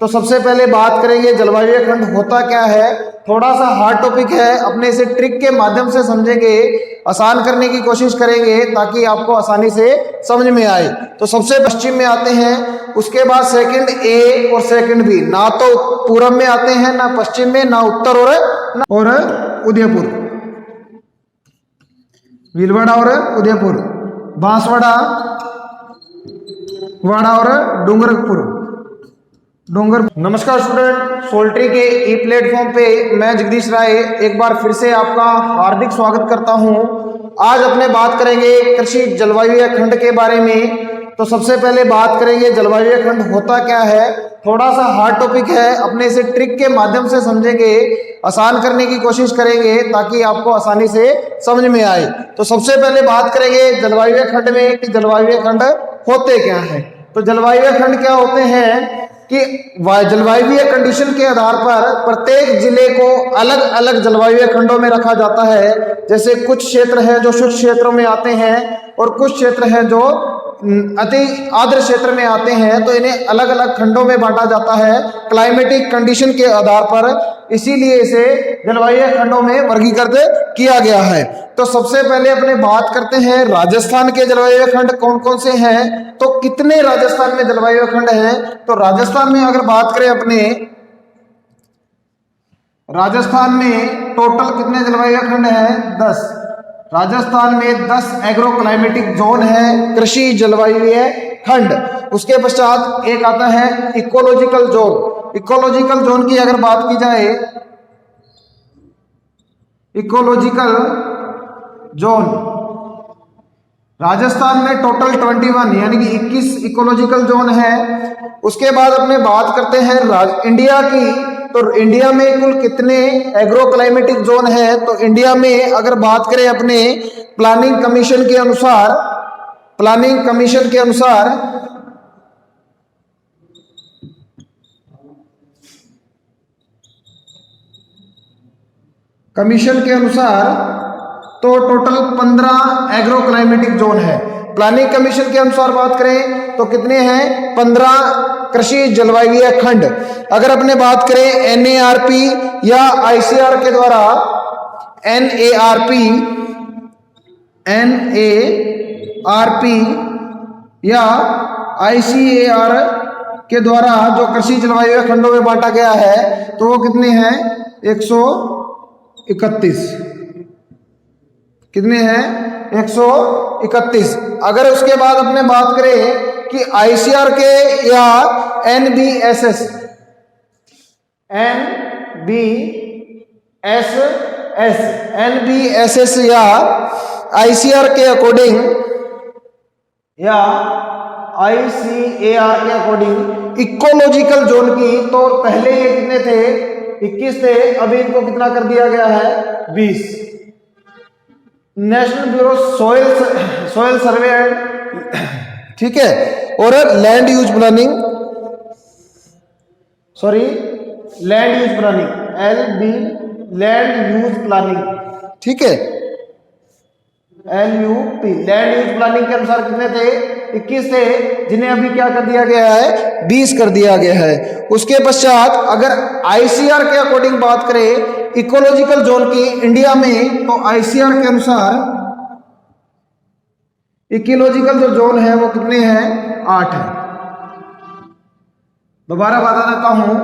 तो सबसे पहले बात करेंगे जलवायु खंड होता क्या है। थोड़ा सा हार्ड टॉपिक है, अपने इसे ट्रिक के माध्यम से समझेंगे, आसान करने की कोशिश करेंगे ताकि आपको आसानी से समझ में आए। तो सबसे पश्चिम में आते हैं, उसके बाद सेकंड ए और सेकंड बी, ना तो पूरब में आते हैं ना पश्चिम में, ना उत्तर और उदयपुर, भीलवाड़ा और उदयपुर, बांसवाड़ा, वाड़ा और डूंगरपुर। नमस्कार स्टूडेंट, सोल्ट्री के ई प्लेटफॉर्म पे मैं जगदीश राय एक बार फिर से आपका हार्दिक स्वागत करता हूं। आज अपने बात करेंगे कृषि जलवायु खंड के बारे में। तो सबसे पहले बात करेंगे जलवायु खंड होता क्या है। थोड़ा सा हार्ड टॉपिक है, अपने इसे ट्रिक के माध्यम से समझेंगे, आसान करने की कोशिश करेंगे ताकि आपको आसानी से समझ में आए। तो सबसे पहले बात करेंगे जलवायु खंड में कि जलवायु खंड होते क्या हैं। तो जलवायु खंड क्या होते हैं कि जलवायु कंडीशन के आधार पर प्रत्येक जिले को अलग अलग जलवायु खंडों में रखा जाता है। जैसे कुछ क्षेत्र है जो शुष्क क्षेत्रों में आते हैं और कुछ क्षेत्र है जो अति आर्द्र क्षेत्र में आते हैं, तो इन्हें अलग अलग खंडों में बांटा जाता है क्लाइमेटिक कंडीशन के आधार पर। इसीलिए इसे जलवायु खंडों में वर्गीकृत किया गया है। तो सबसे पहले अपने बात करते हैं राजस्थान के जलवायु खंड कौन कौन से हैं। तो कितने राजस्थान में जलवायु खंड हैं। तो राजस्थान में अगर बात करें अपने, राजस्थान में टोटल कितने जलवायु खंड हैं? 10। राजस्थान में 10 एग्रो क्लाइमेटिक जोन है, कृषि जलवायु खंड। उसके पश्चात एक आता है इकोलॉजिकल जोन। इकोलॉजिकल जोन की अगर बात की जाए, इकोलॉजिकल जोन राजस्थान में टोटल 21 यानी कि 21 इकोलॉजिकल जोन है। उसके बाद अपने बात करते हैं इंडिया की। तो इंडिया में कुल कितने एग्रो क्लाइमेटिक जोन है। तो इंडिया में अगर बात करें अपने प्लानिंग कमीशन के अनुसार, प्लानिंग कमीशन के अनुसार तो टोटल 15 एग्रो क्लाइमेटिक जोन है। प्लानिंग कमीशन के अनुसार बात करें तो कितने हैं? 15 कृषि जलवायु खंड। अगर अपने बात करें NARP या ICR के द्वारा, NARP या ICAR के द्वारा जो कृषि जलवायु खंडों में बांटा गया है, तो वो कितने हैं? 131। कितने हैं? 131। अगर उसके बाद अपने बात करें कि ICR के या NBSS या ICR के अकॉर्डिंग या ICAR के अकॉर्डिंग इकोलॉजिकल जोन की, तो पहले ये कितने थे? 21 थे, अभी इनको कितना कर दिया गया है? 20। National bureau soil survey and, ठीक है, और land use planning, land use planning, LB, land use planning, ठीक है, LUP, लैंड यूज प्लानिंग के अनुसार कितने थे? 21 थे, जिन्हें अभी क्या कर दिया गया है? 20 कर दिया गया है। उसके पश्चात अगर ICR के अकॉर्डिंग बात करें इकोलॉजिकल जोन की इंडिया में, तो ICR के अनुसार इकोलॉजिकल जो जोन है वो कितने हैं? 8 है। दोबारा बता देता हूं,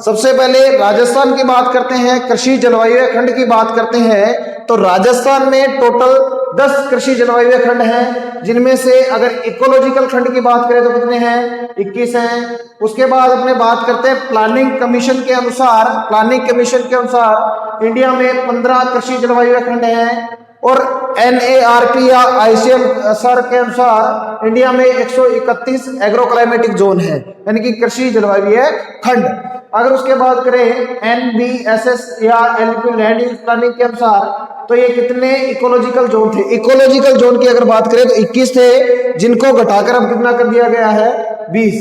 सबसे पहले राजस्थान की बात करते हैं, कृषि जलवायु खंड की बात करते हैं। तो राजस्थान में टोटल 10 कृषि जलवायु खंड हैं, जिनमें से अगर इकोलॉजिकल खंड की बात करें तो कितने हैं? 21 हैं। उसके बाद अपने बात करते हैं प्लानिंग कमीशन के अनुसार, प्लानिंग कमीशन के अनुसार इंडिया में 15 कृषि जलवायु खंड हैं, और NARP या ICAR के अनुसार इंडिया में 131 एग्रो क्लाइमेटिक जोन है, यानी कि कृषि जलवायु खंड। अगर उसके बाद करें NBSS या LP, लैंड यूज प्लानिंग के अनुसार, तो ये कितने इकोलॉजिकल जोन थे? इकोलॉजिकल जोन की अगर बात करें तो 21 थे, जिनको घटाकर अब कितना कर दिया गया है? 20।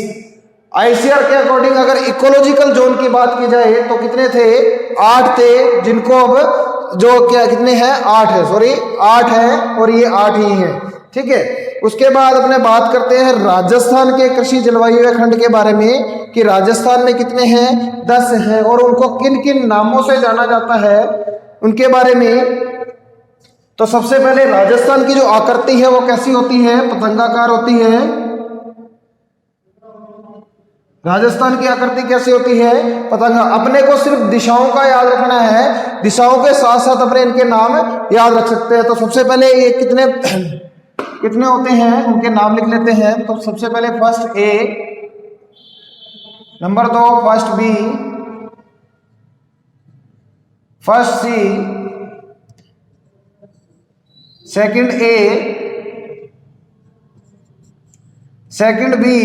ICR के अकॉर्डिंग अगर इकोलॉजिकल जोन की बात की जाए तो कितने थे? 8 थे, जिनको अब जो क्या कितने हैं? 8 है, 8 है, और ये 8 ही है। ठीक है। उसके बाद अपने बात करते हैं राजस्थान के कृषि जलवायु खंड के बारे में कि राजस्थान में कितने हैं, 10 हैं, और उनको किन किन नामों से जाना जाता है उनके बारे में। तो सबसे पहले राजस्थान की जो आकृति है वो कैसी होती है, पतंगाकार होती है। राजस्थान की आकृति कैसी होती है, पतंगा। अपने को सिर्फ दिशाओं का याद रखना है, दिशाओं के साथ साथ अपने इनके नाम याद रख सकते हैं। तो सबसे पहले ये कितने कितने होते हैं उनके नाम लिख लेते हैं। तो सबसे पहले first A, number 2 first B, first C, second A, second B,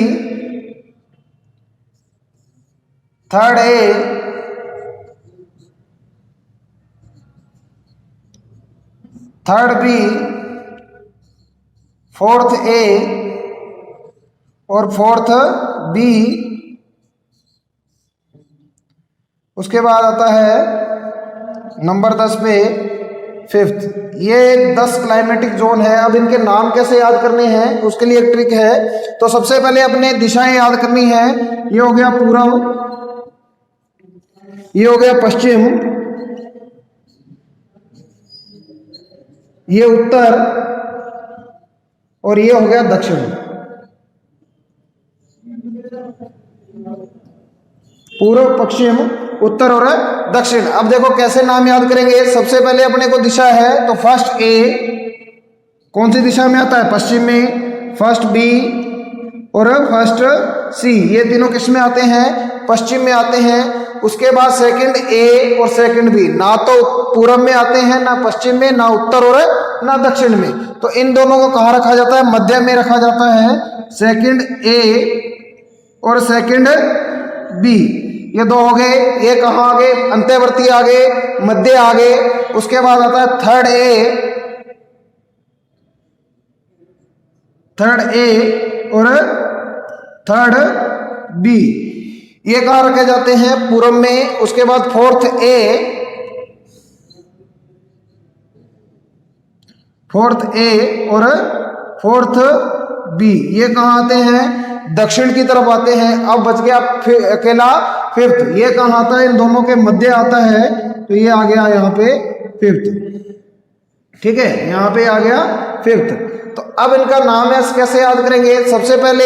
third A, third B, fourth A और फोर्थ बी। उसके बाद आता है नंबर 10 पे फिफ्थ। ये 10 क्लाइमेटिक जोन है। अब इनके नाम कैसे याद करने हैं उसके लिए एक ट्रिक है। तो सबसे पहले अपने दिशाएं याद करनी है। ये हो गया पूर्व, ये हो गया पश्चिम, ये उत्तर और ये हो गया दक्षिण। पूर्व, पश्चिम, उत्तर और दक्षिण। अब देखो कैसे नाम याद करेंगे। सबसे पहले अपने को दिशा है तो फर्स्ट ए कौन सी दिशा में आता है, पश्चिम में। फर्स्ट बी और फर्स्ट सी, ये तीनों किस में आते हैं, पश्चिम में आते हैं। उसके बाद सेकंड ए और सेकंड बी ना तो पूर्व में आते हैं, ना पश्चिम में, ना उत्तर और ना दक्षिण में। तो इन दोनों को कहाँ रखा जाता है, मध्य में रखा जाता है। सेकंड ए और सेकंड बी, ये दो हो गए। ये कहाँ आ गए, अंत्यवर्ती आ गए, मध्य आ गए। उसके बाद आता है थर्ड ए और थर्ड बी, ये कहाँ रखे जाते हैं, पूर्व में। उसके बाद फोर्थ ए और फोर्थ बी, ये कहाँ आते हैं, दक्षिण की तरफ आते हैं। अब बच गया अकेला फिफ्थ, ये कहाँ आता है, इन दोनों के मध्य आता है। तो ये आ गया यहाँ पे फिफ्थ, ठीक है, यहाँ पे आ गया फिफ्थ। तो अब इनका नाम है कैसे याद करेंगे। सबसे पहले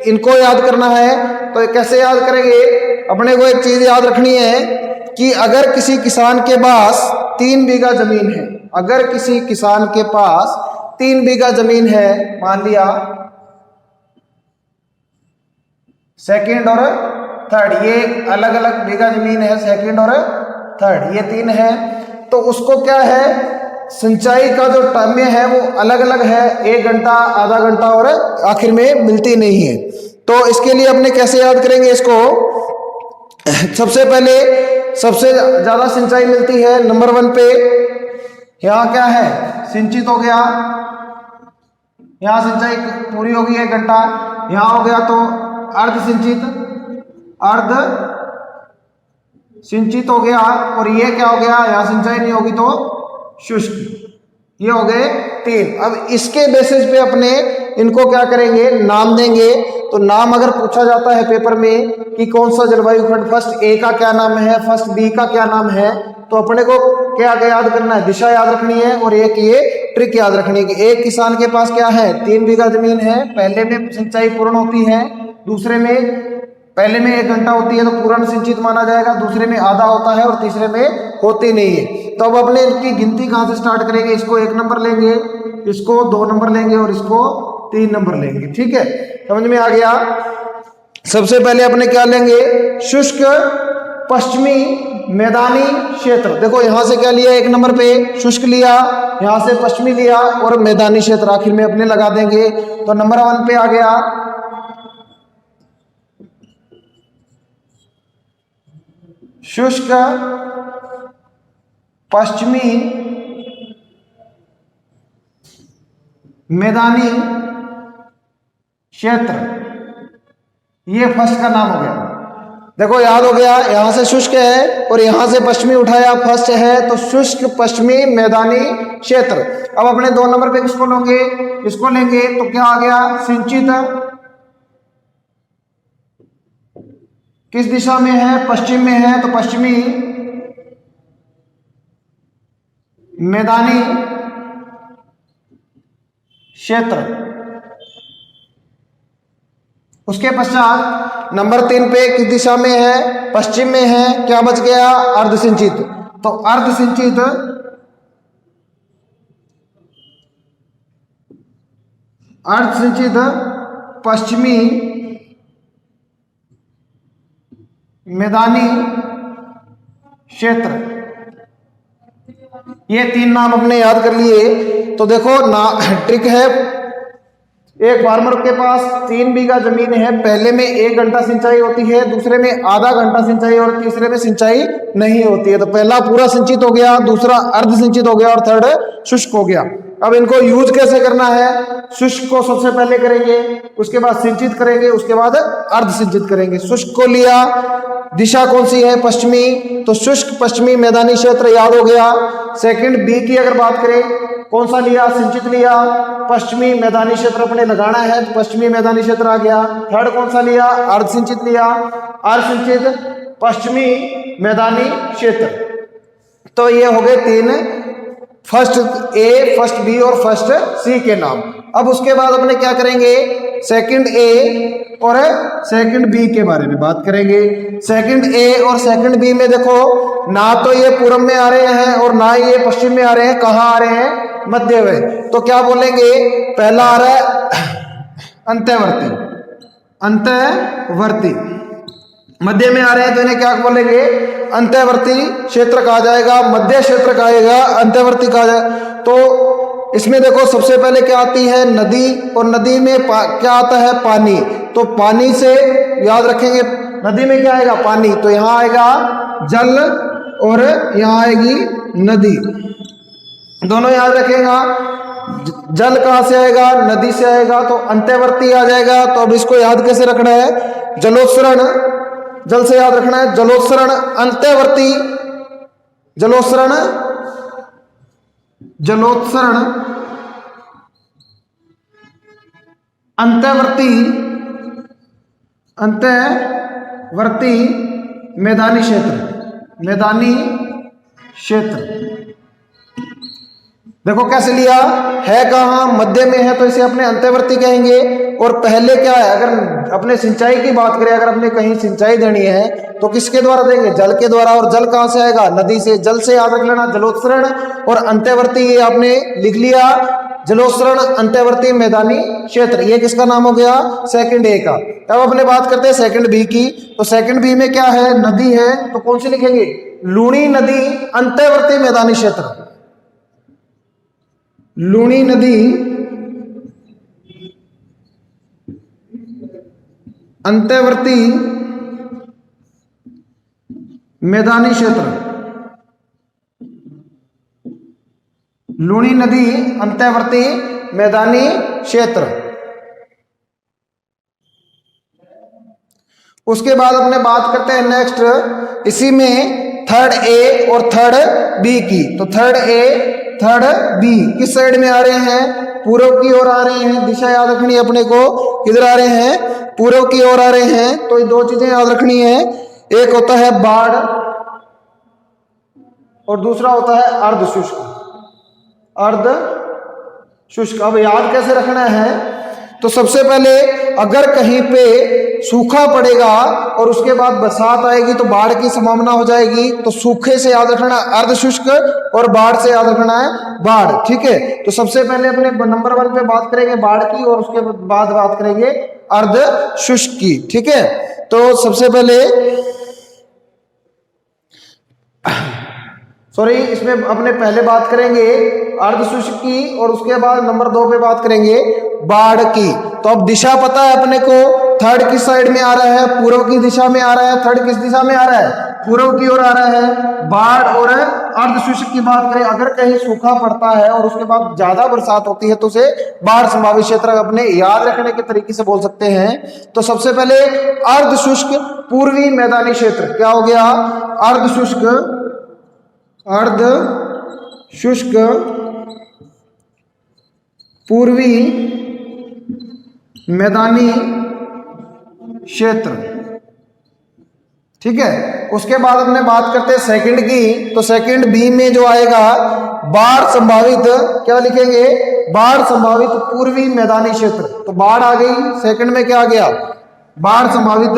इनको याद करना है। तो कैसे याद करेंगे, अपने को एक चीज याद रखनी है कि अगर किसी किसान के पास 3 बीघा जमीन है, अगर किसी किसान के पास 3 बीघा जमीन है, मान लिया सेकंड और थर्ड, ये अलग अलग बीघा जमीन है, सेकंड और थर्ड ये 3 है। तो उसको क्या है, सिंचाई का जो टाइम है वो अलग अलग है, 1 घंटा, आधा घंटा और आखिर में मिलती नहीं है। तो इसके लिए अपने कैसे याद करेंगे इसको। सबसे पहले सबसे ज्यादा सिंचाई मिलती है नंबर 1 पे, यहाँ क्या है, सिंचित हो गया, यहाँ सिंचाई पूरी होगी 1 घंटा। यहाँ हो गया तो अर्ध सिंचित हो गया। और ये क्या हो गया, यहाँ सिंचाई नहीं होगी तो शुष्क, ये हो गए 3। अब इसके बेसिस पे अपने इनको क्या करेंगे, नाम देंगे। तो नाम अगर पूछा जाता है पेपर में कि कौन सा जलवायु खंड, फर्स्ट ए का क्या नाम है, फर्स्ट बी का क्या नाम है, तो अपने को क्या याद करना है, दिशा याद रखनी है। और एक ये ट्रिक याद रखनी है कि एक किसान के पास क्या है, 3 बीघा जमीन है, पहले में सिंचाई पूर्ण होती है, दूसरे में पहले में 1 घंटा होती है तो पूर्ण सिंचित माना जाएगा, दूसरे में आधा होता है और तीसरे में होती नहीं है। तो अब अपने इनकी गिनती कहाँ से स्टार्ट करेंगे, इसको 1 नंबर लेंगे, इसको 2 नंबर लेंगे और इसको 3 नंबर लेंगे, ठीक है, समझ में आ गया। सबसे पहले अपने क्या लेंगे, शुष्क, पश्चिमी, मैदानी क्षेत्र। देखो यहां से क्या लिया, 1 नंबर पे शुष्क लिया, यहां से पश्चिमी लिया और मैदानी क्षेत्र आखिर में अपने लगा देंगे। तो नंबर 1 पे आ गया शुष्क, पश्चिमी, मैदानी क्षेत्र, ये फर्स्ट का नाम हो गया। देखो याद हो गया, यहां से शुष्क है और यहां से पश्चिमी उठाया, फर्स्ट है तो शुष्क पश्चिमी मैदानी क्षेत्र। अब अपने 2 नंबर पे किसको लेंगे, इसको लेंगे तो क्या आ गया, सिंचित किस दिशा में है, पश्चिम में है, तो पश्चिमी मैदानी क्षेत्र। उसके पश्चात नंबर 3 पे किस दिशा में है, पश्चिम में है, क्या बच गया, अर्धसिंचित। तो अर्धसिंचित पश्चिमी मैदानी क्षेत्र। ये 3 नाम अपने याद कर लिए। तो देखो ना, ट्रिक है, एक फार्मर के पास 3 बीघा जमीन है, पहले में 1 घंटा सिंचाई होती है, दूसरे में आधा घंटा सिंचाई और तीसरे में सिंचाई नहीं होती है। तो पहला पूरा सिंचित हो गया, दूसरा अर्ध सिंचित हो गया और थर्ड शुष्क हो गया। अब इनको यूज कैसे करना है, शुष्क को सबसे पहले करेंगे, उसके बाद सिंचित करेंगे, उसके बाद अर्ध सिंचित करेंगे। शुष्क को लिया, दिशा कौन सी है, पश्चिमी, तो शुष्क पश्चिमी मैदानी क्षेत्र याद हो गया। सेकंड बी की अगर बात करें, कौन सा लिया, सिंचित लिया, पश्चिमी मैदानी क्षेत्र अपने लगाना है तो पश्चिमी मैदानी क्षेत्र आ गया। थर्ड कौन सा लिया, अर्ध सिंचित लिया, अर्ध सिंचित पश्चिमी मैदानी क्षेत्र। तो ये हो गए 3, फर्स्ट ए, फर्स्ट बी और फर्स्ट सी के नाम। अब उसके बाद अपने क्या करेंगे, सेकंड ए और सेकंड बी के बारे में बात करेंगे। सेकंड ए और सेकंड बी में देखो, ना तो ये पूर्व में आ रहे हैं और ना ये पश्चिम में आ रहे हैं, कहाँ आ रहे हैं, मध्य में। तो क्या बोलेंगे, पहला आ रहा है अंत्यवर्ती, अंत्यवर्ती मध्य में आ रहे हैं तो इन्हें क्या बोलेंगे, अंत्यवर्ती क्षेत्र कहा जाएगा, मध्य क्षेत्र कहेगा, अंत्यवर्ती कहा जाएगा। तो इसमें देखो सबसे पहले क्या आती है, नदी, और नदी में क्या आता है, पानी। तो पानी से याद रखेंगे, नदी में क्या आएगा, पानी, तो यहाँ आएगा जल और यहाँ आएगी नदी, दोनों याद रखेगा। जल कहाँ से आएगा, नदी से आएगा, तो अंत्यवर्ती आ जाएगा। तो अब इसको याद कैसे रखना है, जलोत्सरण, जल से याद रखना है, जलोत्सरण अंत्यवर्ती, जलोत्सरण, जलोत्सरण अंत्यवर्ती, अंत्यवर्ती मैदानी क्षेत्र, मैदानी क्षेत्र। देखो कैसे लिया है, कहाँ, मध्य में है तो इसे अपने अंत्यवर्ती कहेंगे। और पहले क्या है, अगर अपने सिंचाई की बात करें, अगर अपने कहीं सिंचाई देनी है तो किसके द्वारा देंगे, जल के द्वारा। और जल कहाँ से आएगा, नदी से। जल से याद रख लेना जलोत्सरण और अंत्यवर्ती, ये आपने लिख लिया, जलोत्सरण अंत्यवर्ती मैदानी क्षेत्र। ये किसका नाम हो गया, सेकंड ए का। तब अपने बात करते हैं सेकंड बी की। तो सेकंड बी में क्या है, नदी है, तो कौन सी लिखेंगे, लूणी नदी अंत्यवर्ती मैदानी क्षेत्र, लूणी नदी अंत्यवर्ती मैदानी क्षेत्र, लूणी नदी अंत्यवर्ती मैदानी क्षेत्र। उसके बाद अपने बात करते हैं नेक्स्ट, इसी में थर्ड ए और थर्ड बी की। तो थर्ड ए थर्ड बी किस साइड में आ रहे हैं, पूर्व की ओर आ रहे हैं। दिशा याद रखनी है अपने को, किधर आ रहे हैं, पूर्व की ओर आ रहे हैं। तो ये 2 चीजें याद रखनी है, एक होता है बाढ़ और दूसरा होता है अर्ध शुष्क, अर्ध शुष्क। अब याद कैसे रखना है, तो सबसे पहले अगर कहीं पे सूखा पड़ेगा और उसके बाद बरसात आएगी तो बाढ़ की संभावना हो जाएगी। तो सूखे से याद रखना अर्ध शुष्क और बाढ़ से याद रखना है बाढ़, ठीक है। तो सबसे पहले अपने नंबर 1 पे बात करेंगे बाढ़ की और उसके बाद बात करेंगे अर्ध शुष्क की, ठीक है। तो सबसे पहले इसमें अपने पहले बात करेंगे अर्ध शुष्क की और उसके बाद नंबर 2 पे बात करेंगे बाढ़ की। तो अब दिशा पता है अपने को, थर्ड किस साइड में आ रहा है, पूर्व की दिशा में आ रहा है। थर्ड किस दिशा में आ रहा है, पूर्व की ओर आ रहा है। बाढ़ और अर्ध शुष्क की बात करें, अगर कहीं सूखा पड़ता है और उसके बाद ज्यादा बरसात होती है तो उसे बाढ़ संभावित क्षेत्र अपने याद रखने के तरीके से बोल सकते हैं। तो सबसे पहले अर्ध शुष्क पूर्वी मैदानी क्षेत्र क्या हो गया, अर्ध शुष्क पूर्वी मैदानी क्षेत्र। ठीक है, उसके बाद हमने बात करते हैं सेकंड की, तो सेकंड बी में जो आएगा बाढ़ संभावित, क्या लिखेंगे, बाढ़ संभावित पूर्वी मैदानी क्षेत्र। तो बाढ़ आ गई, सेकंड में क्या आ गया, बाढ़ संभावित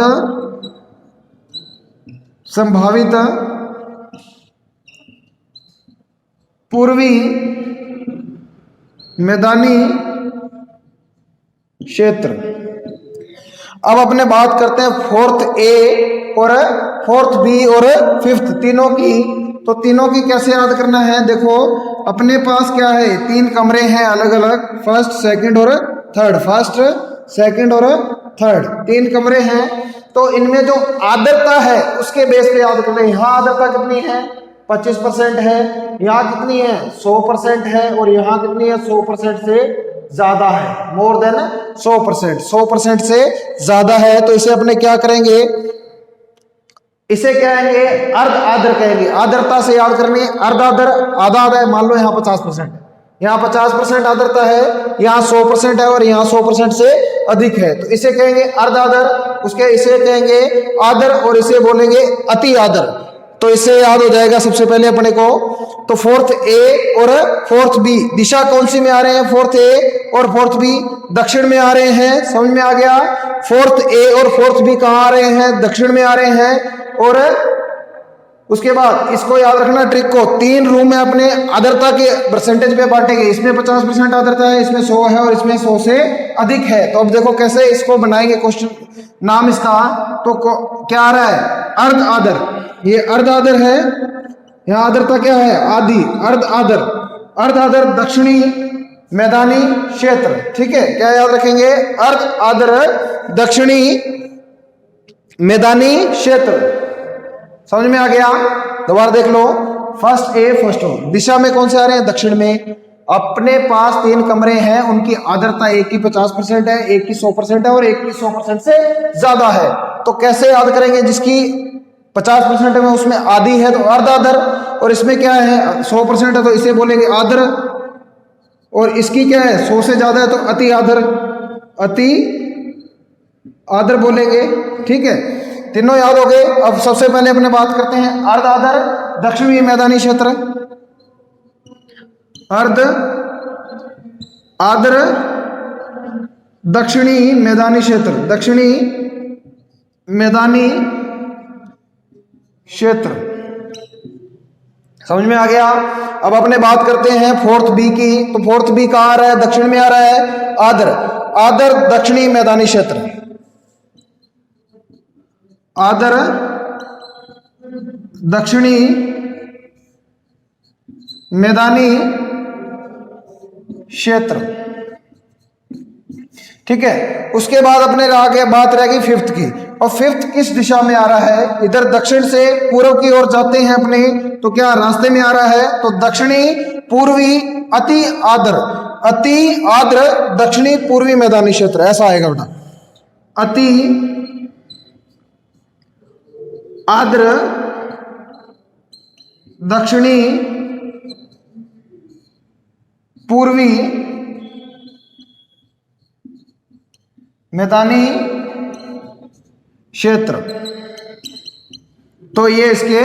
पूर्वी मैदानी क्षेत्र। अब अपने बात करते हैं फोर्थ ए और फोर्थ बी और फिफ्थ तीनों की। तो तीनों की कैसे याद करना है, देखो अपने पास क्या है, 3 कमरे हैं अलग अलग, फर्स्ट सेकंड और थर्ड, फर्स्ट सेकंड और थर्ड 3 कमरे हैं। तो इनमें जो आर्द्रता है उसके बेस पे याद करना है। यहाँ आर्द्रता कितनी है, 25% है, यहाँ कितनी है 100% है, और यहाँ कितनी है 100% से ज्यादा है, मोर देन 100% से ज्यादा है। तो इसे अपने क्या करेंगे, इसे कहेंगे अर्ध आर्द्र कहेंगे। आर्द्रता से याद करनी है, अर्ध आर्द्र आधा आधा है, मान लो यहाँ 50% है, यहाँ 50% आर्द्रता है, यहाँ 100% है और यहाँ 100% से अधिक है, तो इसे कहेंगे अर्ध आर्द्र, उसके इसे कहेंगे आर्द्र और इसे बोलेंगे अति आर्द्र। तो इससे याद हो जाएगा सबसे पहले अपने को, तो फोर्थ ए और फोर्थ बी दिशा कौन सी में आ रहे हैं, फोर्थ ए और फोर्थ बी दक्षिण में आ रहे हैं, समझ में आ गया। फोर्थ ए और फोर्थ बी कहाँ आ रहे हैं, दक्षिण में आ रहे हैं। और उसके बाद इसको याद रखना ट्रिक को, 3 रूम में अपने आर्द्रता के परसेंटेज पे बांटेंगे, इसमें 50% आर्द्रता है, इसमें 100 है और इसमें 100 से अधिक है। तो अब देखो कैसे इसको बनाएंगे क्वेश्चन, नाम इसका तो क्या आ रहा है, अर्ध आर्द्र, ये अर्ध आर्द्र है, यहाँ आर्द्रता क्या है आदि, अर्ध आर्द्र दक्षिणी मैदानी क्षेत्र। ठीक है, क्या याद रखेंगे, अर्ध आर्द्र दक्षिणी मैदानी क्षेत्र। समझ में आ गया, दोबारा देख लो, फर्स्ट ए फर्स्ट हो, दिशा में कौन से आ रहे हैं, दक्षिण में। अपने पास 3 कमरे हैं, उनकी आर्द्रता एक की 50% है, एक की 100% है और एक की 100% से ज्यादा है। तो कैसे याद करेंगे, जिसकी 50% में उसमें आधी है तो अर्ध आर्द्र, और इसमें क्या है 100% है तो इसे बोलेंगे आर्द्र, और इसकी क्या है 100 से ज्यादा है तो अति आर्द्र बोलेंगे। ठीक है, तीनों याद हो गए। अब सबसे पहले अपने बात करते हैं अर्ध आर्द्र दक्षिणी मैदानी क्षेत्र। अर्ध आर्द्र दक्षिणी मैदानी क्षेत्र, दक्षिणी मैदानी क्षेत्र, समझ में आ गया। अब अपने बात करते हैं फोर्थ बी की, तो फोर्थ बी कहाँ आ रहा है, दक्षिण में आ रहा है, आर्द्र दक्षिणी मैदानी क्षेत्र, आर्द्र दक्षिणी मैदानी क्षेत्र। ठीक है, उसके बाद अपने बात रहेगी फिफ्थ की, और फिफ्थ किस दिशा में आ रहा है, इधर दक्षिण से पूर्व की ओर जाते हैं अपने, तो क्या रास्ते में आ रहा है, तो दक्षिणी पूर्वी अति आर्द्र दक्षिणी पूर्वी मैदानी क्षेत्र, ऐसा आएगा बेटा, अति आर्द्र दक्षिणी पूर्वी मैदानी क्षेत्र। तो ये इसके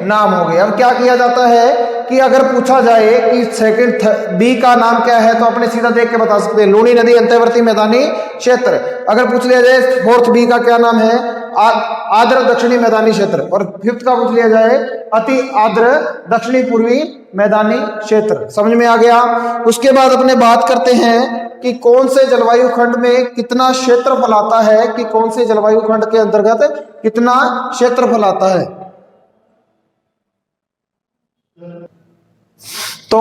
नाम हो गए। अब क्या किया जाता है कि अगर पूछा जाए कि सेकंड बी का नाम क्या है, तो अपने सीधा देख के बता सकते हैं, लूणी नदी अंतर्वर्ती मैदानी क्षेत्र। अगर पूछ लिया जाए फोर्थ बी का क्या नाम है, आर्द्र दक्षिणी मैदानी क्षेत्र, और फिफ्थ का पूछ लिया जाए अति आर्द्र दक्षिणी पूर्वी मैदानी क्षेत्र। समझ में आ गया। उसके बाद अपने बात करते हैं कि कौन से जलवायु खंड में कितना क्षेत्रफल आता है, कि कौन से जलवायु खंड के अंतर्गत कितना क्षेत्रफल आता है। तो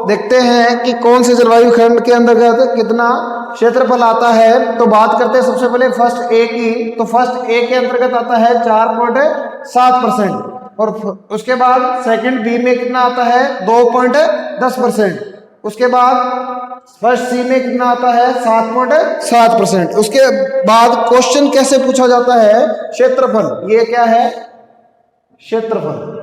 देखते हैं कि कौन से जलवायु खंड के अंतर्गत कितना क्षेत्रफल आता है। तो बात करते हैं सबसे पहले फर्स्ट ए की, तो फर्स्ट ए के अंतर्गत आता है 4.7%, और उसके बाद सेकंड बी में कितना आता है 2.10%, उसके बाद फर्स्ट सी में कितना आता है 7.7%। उसके बाद क्वेश्चन कैसे पूछा जाता है, क्षेत्रफल। ये क्या है, क्षेत्रफल।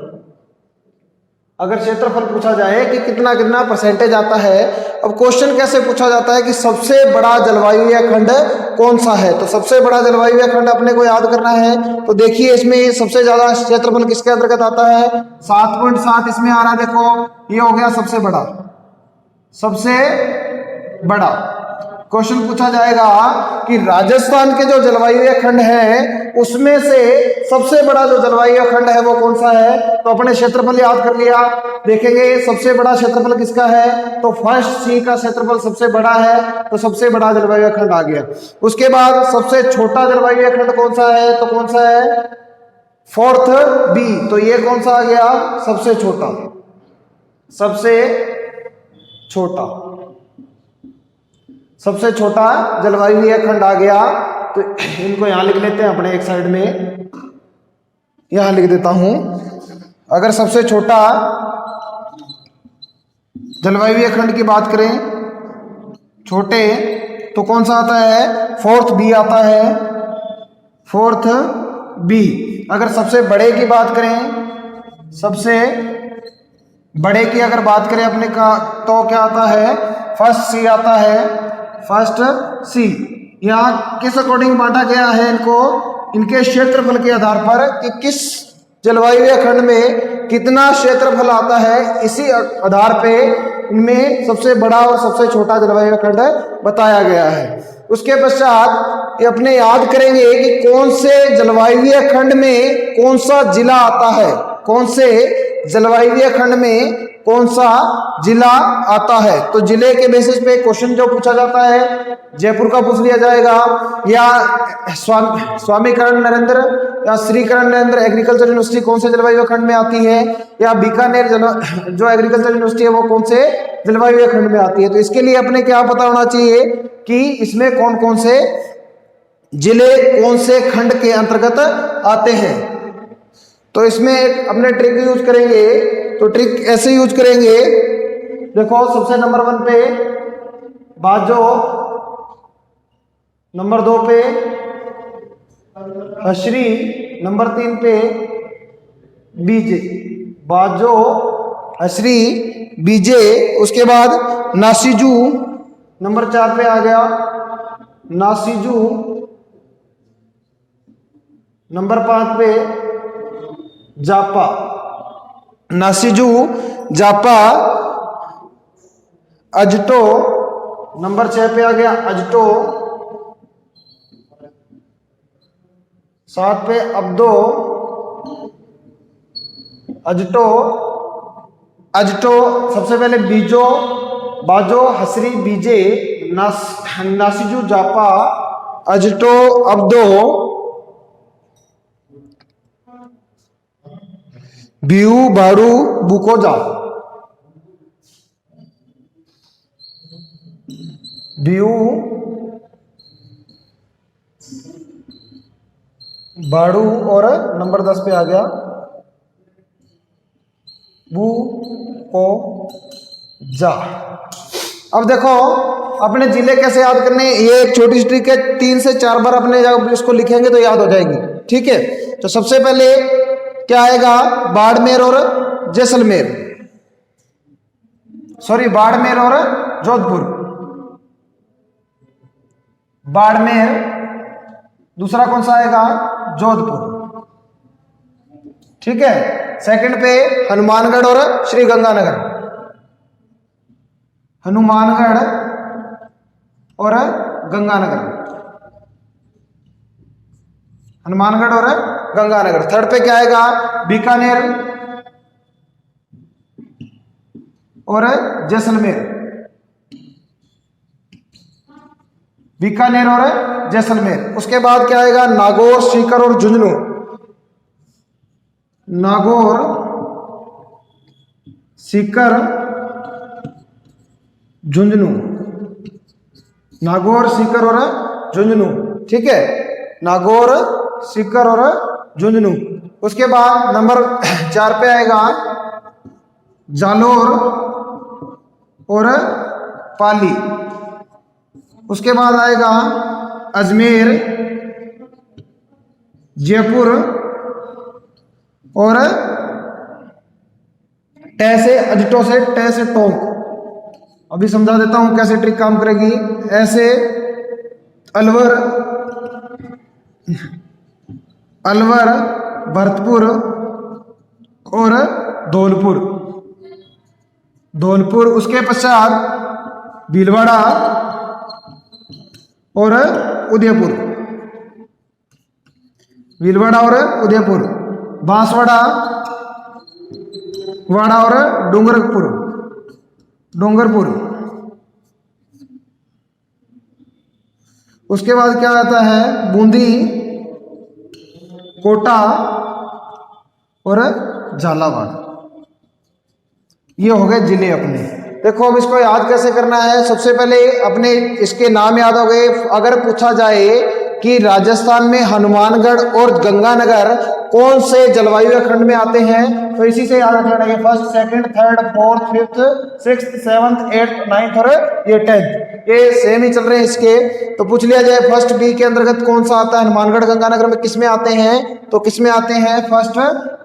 अगर क्षेत्रफल पूछा जाए कि कितना कितना परसेंटेज आता है, अब क्वेश्चन कैसे पूछा जाता है कि सबसे बड़ा जलवायु खंड कौन सा है। तो सबसे बड़ा जलवायु खंड अपने को याद करना है। तो देखिए इसमें सबसे ज्यादा क्षेत्रफल किसके अंतर्गत आता है, 7.7 इसमें आ रहा है। देखो ये हो गया सबसे बड़ा, सबसे बड़ा। क्वेश्चन पूछा जाएगा कि राजस्थान के जो जलवायु खंड है उसमें से सबसे बड़ा जो जलवायु खंड है वो कौन सा है। तो अपने क्षेत्रफल याद कर लिया। देखेंगे सबसे बड़ा क्षेत्रफल किसका है, तो फर्स्ट सी का क्षेत्रफल सबसे बड़ा है, तो सबसे बड़ा जलवायु खंड आ गया। उसके बाद सबसे छोटा जलवायु खंड कौन सा है, तो कौन सा है, फोर्थ बी। तो ये कौन सा आ गया, सबसे छोटा, सबसे छोटा, सबसे छोटा जलवायु खंड आ गया। तो इनको यहां लिख लेते हैं अपने एक साइड में, यहां लिख देता हूं। अगर सबसे छोटा जलवायु खंड की बात करें छोटे, तो कौन सा आता है, फोर्थ बी आता है, फोर्थ बी। अगर सबसे बड़े की बात करें, सबसे बड़े की अगर बात करें अपने का, तो क्या आता है, फर्स्ट सी आता है, फर्स्ट सी। यहाँ किस अकॉर्डिंग बांटा गया है इनको, इनके क्षेत्रफल के आधार पर कि किस जलवायु खंड में कितना क्षेत्रफल आता है, इसी आधार पे इनमें सबसे बड़ा और सबसे छोटा जलवायु खंड बताया गया है। उसके पश्चात ये अपने याद करेंगे कि कौन से जलवायु खंड में कौन सा जिला आता है, कौन से जलवायु खंड में कौन सा जिला आता है। तो जिले के बेसिस पे क्वेश्चन जो पूछा जाता है, जयपुर का पूछ लिया जाएगा, या स्वामीकरण नरेंद्र या श्रीकरण नरेंद्र एग्रीकल्चर यूनिवर्सिटी कौन से जलवायु खंड में आती है, या बीकानेर जो एग्रीकल्चर यूनिवर्सिटी है वो कौन से जलवायु खंड में आती है। तो इसके लिए अपने क्या पता होना चाहिए कि इसमें कौन कौन से जिले कौन से खंड के अंतर्गत आते हैं। तो इसमें एक अपने ट्रिक यूज करेंगे। तो ट्रिक ऐसे यूज करेंगे, देखो सबसे नंबर 1 पे बाजो, नंबर 2 पे हश्री, नंबर 3 पे बीजे, बाजो हश्री बीजे। उसके बाद नासिजू, नंबर 4 पे आ गया नासिजू, नंबर 5 पे जापा, नासिजू जापा अजटो, नंबर 6 पे आ गया अजटो, 7 पे अब्दो, अजटो, अजटो। सबसे पहले बीजो, बाजो हसरी बीजे, नासिजू जापा अजटो अब्दो, बिहू बारू बुकोजा, बिहू बाड़ू, और नंबर 10 पे आ गया बू को जा। अब देखो अपने जिले कैसे याद करने, ये एक छोटी सी ट्रिक है, 3 से 4 बार अपने जब इसको लिखेंगे तो याद हो जाएगी। ठीक है, तो सबसे पहले क्या आएगा, बाड़मेर और जैसलमेर, सॉरी बाड़मेर और जोधपुर, बाड़मेर। दूसरा कौन सा आएगा, जोधपुर। ठीक है, सेकंड पे हनुमानगढ़ और श्री गंगानगर, हनुमानगढ़ और गंगानगर, हनुमानगढ़ और गंगानगर। थर्ड पे क्या आएगा, बीकानेर और जैसलमेर, बीकानेर और जैसलमेर। उसके बाद क्या आएगा, नागौर, सीकर और झुंझुनू, नागौर, सीकर, झुंझुनू, नागौर, सीकर और झुंझुनू। ठीक है, नागौर, सीकर और झुंझुनू। उसके बाद नंबर 4 पे आएगा जालोर और पाली। उसके बाद आएगा अजमेर, जयपुर और टे से अजटो से टे से टोंक। अभी समझा देता हूं कैसे ट्रिक काम करेगी। ऐसे अलवर, अलवर, भरतपुर और धौलपुर, धौलपुर। उसके पश्चात भीलवाड़ा और उदयपुर, भीलवाड़ा और उदयपुर, बांसवाड़ा, वाड़ा और डूंगरपुर, डूंगरपुर। उसके बाद क्या आता है, बूंदी, कोटा और झालावाड़। ये हो गए जिले अपने। देखो अब इसको याद कैसे करना है। सबसे पहले अपने इसके नाम याद हो गए। अगर पूछा जाए कि राजस्थान में हनुमानगढ़ और गंगानगर कौन से जलवायु खंड में आते हैं, तो इसी से याद रखना है। First, second, third, fourth, fifth, sixth, seventh, eighth, ninth और ये 10th, ये सेम ही चल रहे हैं इसके। तो पूछ लिया जाए फर्स्ट बी के अंतर्गत कौन सा आता है, हनुमानगढ़ गंगानगर में किस में आते हैं, तो किस में आते हैं, फर्स्ट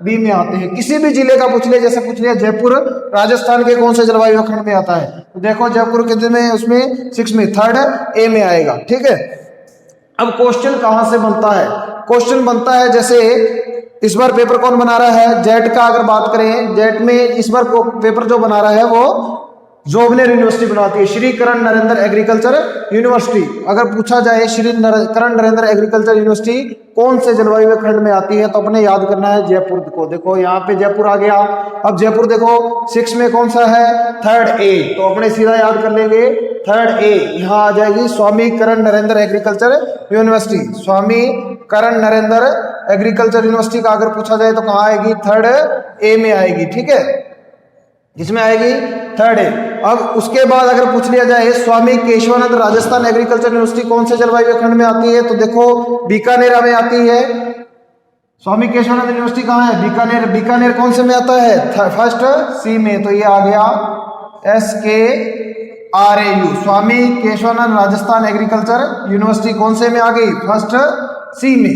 बी में आते हैं। किसी भी जिले का पूछ लिया, जैसे पूछ लिया जयपुर राजस्थान के कौन से जलवायु खंड में आता है, तो देखो जयपुर कितने में, उसमें 6 में, थर्ड ए में आएगा। ठीक है। अब क्वेश्चन कहां से बनता है, क्वेश्चन बनता है जैसे इस बार पेपर कौन बना रहा है, जेट का अगर बात करें, जेट में इस बार पेपर जो बना रहा है वो जोबनेर यूनिवर्सिटी बनाती है, श्री करण नरेंद्र एग्रीकल्चर यूनिवर्सिटी। अगर पूछा जाए श्री करण नरेंद्र एग्रीकल्चर यूनिवर्सिटी कौन से जलवायु खंड में आती है, तो अपने याद करना है जयपुर को। देखो यहाँ पे जयपुर आ गया। अब जयपुर देखो 6 में कौन सा है, थर्ड ए, तो अपने सीधा याद कर लेंगे थर्ड ए। यहाँ आ जाएगी स्वामी करण नरेंद्र एग्रीकल्चर यूनिवर्सिटी, स्वामी करण नरेंद्र एग्रीकल्चर यूनिवर्सिटी का अगर पूछा जाए तो कहाँ आएगी, थर्ड ए में आएगी। ठीक है, इसमें आएगी थर्ड ए। अब उसके बाद अगर पूछ लिया जाए स्वामी केशवानंद राजस्थान एग्रीकल्चर यूनिवर्सिटी कौन से जलवायु खंड में आती है, तो देखो बीकानेर में आती है। स्वामी केशवानंद यूनिवर्सिटी कहाँ है, बीकानेर। बीकानेर कौन से में आता है, फर्स्ट सी में, तो ये आ गया SKRAU, स्वामी केशवानंद राजस्थान एग्रीकल्चर यूनिवर्सिटी कौन से में आ गई, फर्स्ट सी में।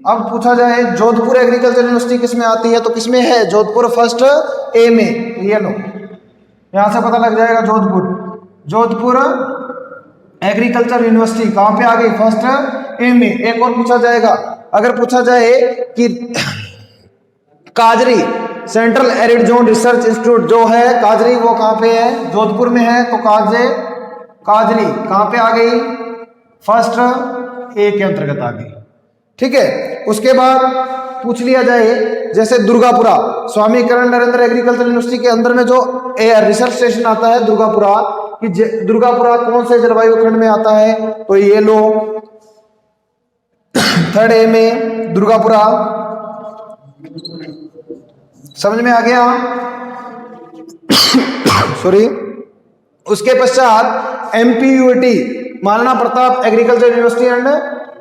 अब पूछा जाए जोधपुर एग्रीकल्चर यूनिवर्सिटी किस में आती है, तो किस में है, जोधपुर फर्स्ट ए में। ये लो, यहां से पता लग जाएगा जोधपुर, जोधपुर एग्रीकल्चर यूनिवर्सिटी कहां पे आ गई, फर्स्ट ए में। एक और पूछा जाएगा, अगर पूछा जाए कि काजरी central arid zone research institute जो है काजरी, वो कहां पे है, जोधपुर में है, तो काजरी कहां पे आ गई, फर्स्ट ए के अंतर्गत आ गई। ठीक है। उसके बाद पूछ लिया जाए जैसे दुर्गापुरा, स्वामी करण नरेंद्र एग्रीकल्चर यूनिवर्सिटी के अंदर में जो रिसर्च स्टेशन आता है दुर्गापुरा, कि दुर्गापुरा कौन से जलवायु खंड में आता है, तो ये लो थर्ड ए में दुर्गापुरा। समझ में आ गया सॉरी। उसके पश्चात MPUT Maharana Pratap agriculture university and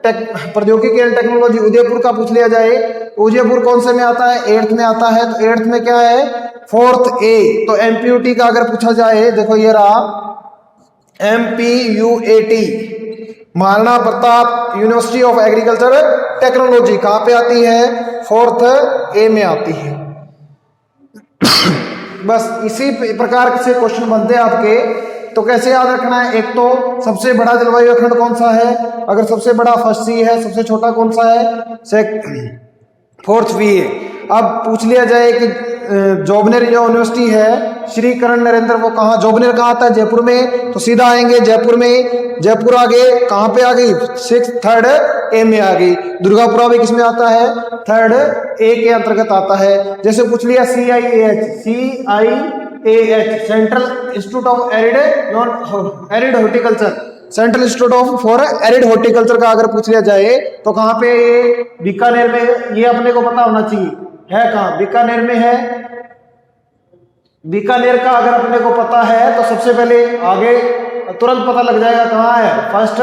प्रौद्योगिकी एंड टेक्नोलॉजी उदयपुर का पूछ लिया जाए, उदयपुर कौन से में आता है, 8th में आता है, तो 8th में क्या है, फोर्थ ए। तो MPUT का अगर पूछा जाए, देखो ये रहा MPUAT Maharana Pratap university of agriculture technology कहां पे आती है, फोर्थ ए में आती है। बस इसी प्रकार से क्वेश्चन बनते हैं आपके। तो कैसे याद रखना है, एक तो सबसे बड़ा जलवायु खंड कौन सा है, अगर सबसे बड़ा फर्स्ट सी है, सबसे छोटा कौन सा है, फोर्थ बी है। अब पूछ लिया जाए कि जोबनेर यूनिवर्सिटी है श्री करण नरेंद्र, वो कहाँ, जोबनेर कहाँ आता है, जयपुर में, तो सीधा आएंगे जयपुर में। जयपुर आगे कहाँ पे आ गई, थर्ड ए में आ गई। दुर्गापुरा भी किसमें आता है, थर्ड ए के अंतर्गत आता है। जैसे पूछ लिया CIAH central institute of arid horticulture, central institute of for arid horticulture का अगर पूछ लिया जाए तो कहाँ पे, बीकानेर में। ये अपने को पता होना चाहिए है कहाँ, बीकानेर में है। बीकानेर का अगर अपने को पता है तो सबसे पहले आगे तुरंत पता लग जाएगा कहाँ है, फर्स्ट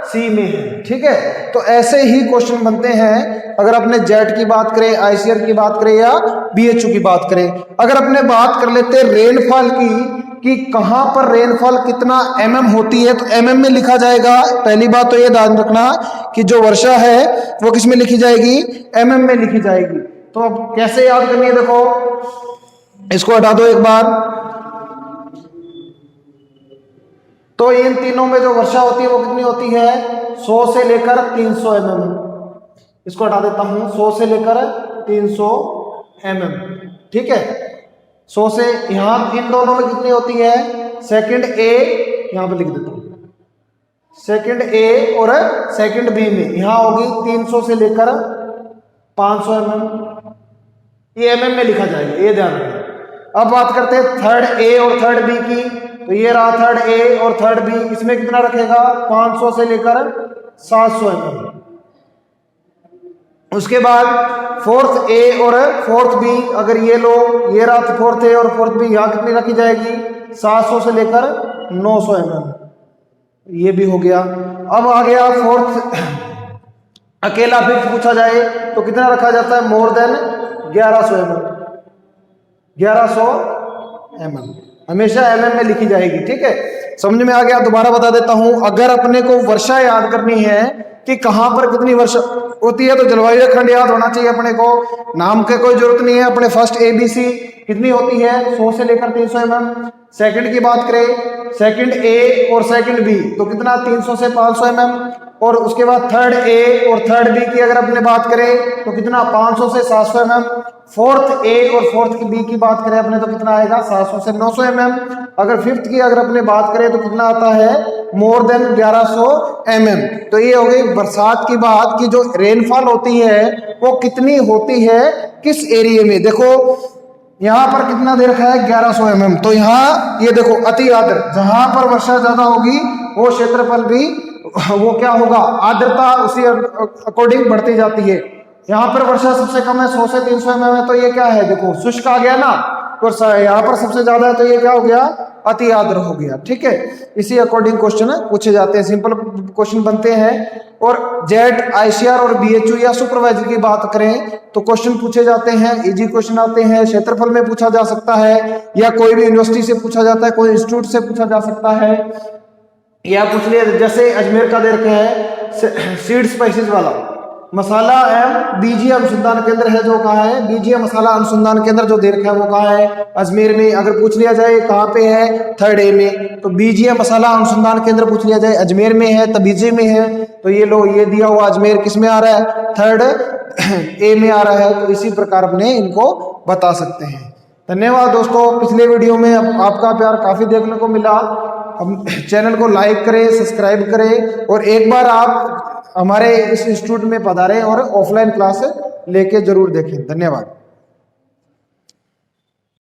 सी में है। ठीक है। तो ऐसे ही क्वेश्चन बनते हैं अगर अपने जेट की बात करें, ICR की बात करें या BHU की बात करें। अगर अपने बात कर लेते हैं रेनफॉल की, कि कहां पर रेनफॉल कितना mm होती है, तो mm में लिखा जाएगा। पहली बात तो ये ध्यान रखना कि जो वर्षा है वो किस में लिखी जाएगी, mm में लिखी जाएगी। तो अब कैसे याद करनी है, देखो इसको हटा दो एक बार। तो इन तीनों में जो वर्षा होती है वो कितनी होती है, 100 से लेकर 300 mm। इसको हटा देता हूं, 100 से लेकर 300 mm, ठीक है। 100 से यहां इन दोनों में कितनी होती है, सेकंड ए यहां पर लिख देता हूं, सेकंड ए और सेकंड बी में यहां होगी 300 से लेकर 500 mm। ये mm में लिखा जाएगा, ये ध्यान रखना। अब बात करते हैं थर्ड ए और थर्ड बी की। तो ये रहा थर्ड ए और थर्ड बी, इसमें कितना रखेगा, 500 से लेकर 700 mm। उसके बाद फोर्थ ए और फोर्थ बी, अगर ये लो, ये रहा फोर्थ ए और फोर्थ बी, यहां कितनी रखी जाएगी, 700 से लेकर 900 mm। ये भी हो गया। अब आ गया फोर्थ, अकेला फिफ्थ पूछा जाए तो कितना रखा जाता है, मोर देन 1100 mm। 1100 mm हमेशा mm में लिखी जाएगी, ठीक है। समझ में आ गया। दोबारा बता देता हूं, अगर अपने को वर्षा याद करनी है कि कहां पर कितनी वर्षा होती है, तो जलवायु खंड याद होना चाहिए अपने को। नाम के कोई जरूरत नहीं है, अपने फर्स्ट ABC कितनी होती है, 100 से लेकर 300 mm। सेकंड की बात करें, सेकंड ए और सेकंड बी, तो कितना, 300 से 500 mm। और उसके बाद थर्ड ए और थर्ड बी की अगर अपने बात करें तो कितना, 500 से 700 mm। फोर्थ ए और फोर्थ की बी की बात करें अपने तो कितना आएगा, 700 से 900 mm। अगर फिफ्थ की अगर अपने बात करें तो कितना आता है, मोर देन 1100 mm। तो ये हो गई बरसात की बात कि जो रेनफॉल होती है वो कितनी होती है किस एरिया में। देखो यहां पर कितना दे रखा है, 1100 mm। तो यहाँ ये देखो अति आर्द्र, जहां पर वर्षा ज्यादा होगी वो क्षेत्रफल भी वो क्या होगा, आर्द्रता उसी अकॉर्डिंग बढ़ती जाती है। यहाँ पर वर्षा सबसे कम है, 100 से 300 mm है, तो ये क्या है, देखो शुष्क आ गया ना। और यहाँ पर सबसे ज्यादा है तो ये क्या हो गया, अति आर्द्र हो गया, ठीक है। इसी अकॉर्डिंग क्वेश्चन पूछे जाते हैं, सिंपल क्वेश्चन बनते हैं। और जेट, ICR और BHU या सुपरवाइजर की बात करें तो क्वेश्चन पूछे जाते हैं, इजी क्वेश्चन आते हैं। क्षेत्रफल में पूछा जा सकता है, या कोई भी यूनिवर्सिटी से पूछा जाता है, कोई इंस्टीट्यूट से पूछा जा सकता है, या पूछ लिया जैसे अजमेर का दे रखे है सीड स्पाइसेस वाला मसाला एवं बीजीय अनुसंधान केंद्र है, जो कहाँ है, बीजीय मसाला अनुसंधान केंद्र जो दे रखा है वो कहाँ है, अजमेर में। अगर पूछ लिया जाए कहाँ पे है, थर्ड ए में, तो बीजीय मसाला अनुसंधान केंद्र पूछ लिया जाए अजमेर में है तो बीजी में है। तो ये लो, ये दिया हुआ अजमेर किस में आ रहा है, थर्ड ए में आ रहा है। तो इसी प्रकार अपने इनको बता सकते हैं। धन्यवाद दोस्तों। पिछले वीडियो में आपका प्यार काफी देखने को मिला। हम चैनल को लाइक करें, सब्सक्राइब करें, और एक बार आप हमारे इस इंस्टीट्यूट में पधारें और ऑफलाइन क्लास लेके जरूर देखें। धन्यवाद।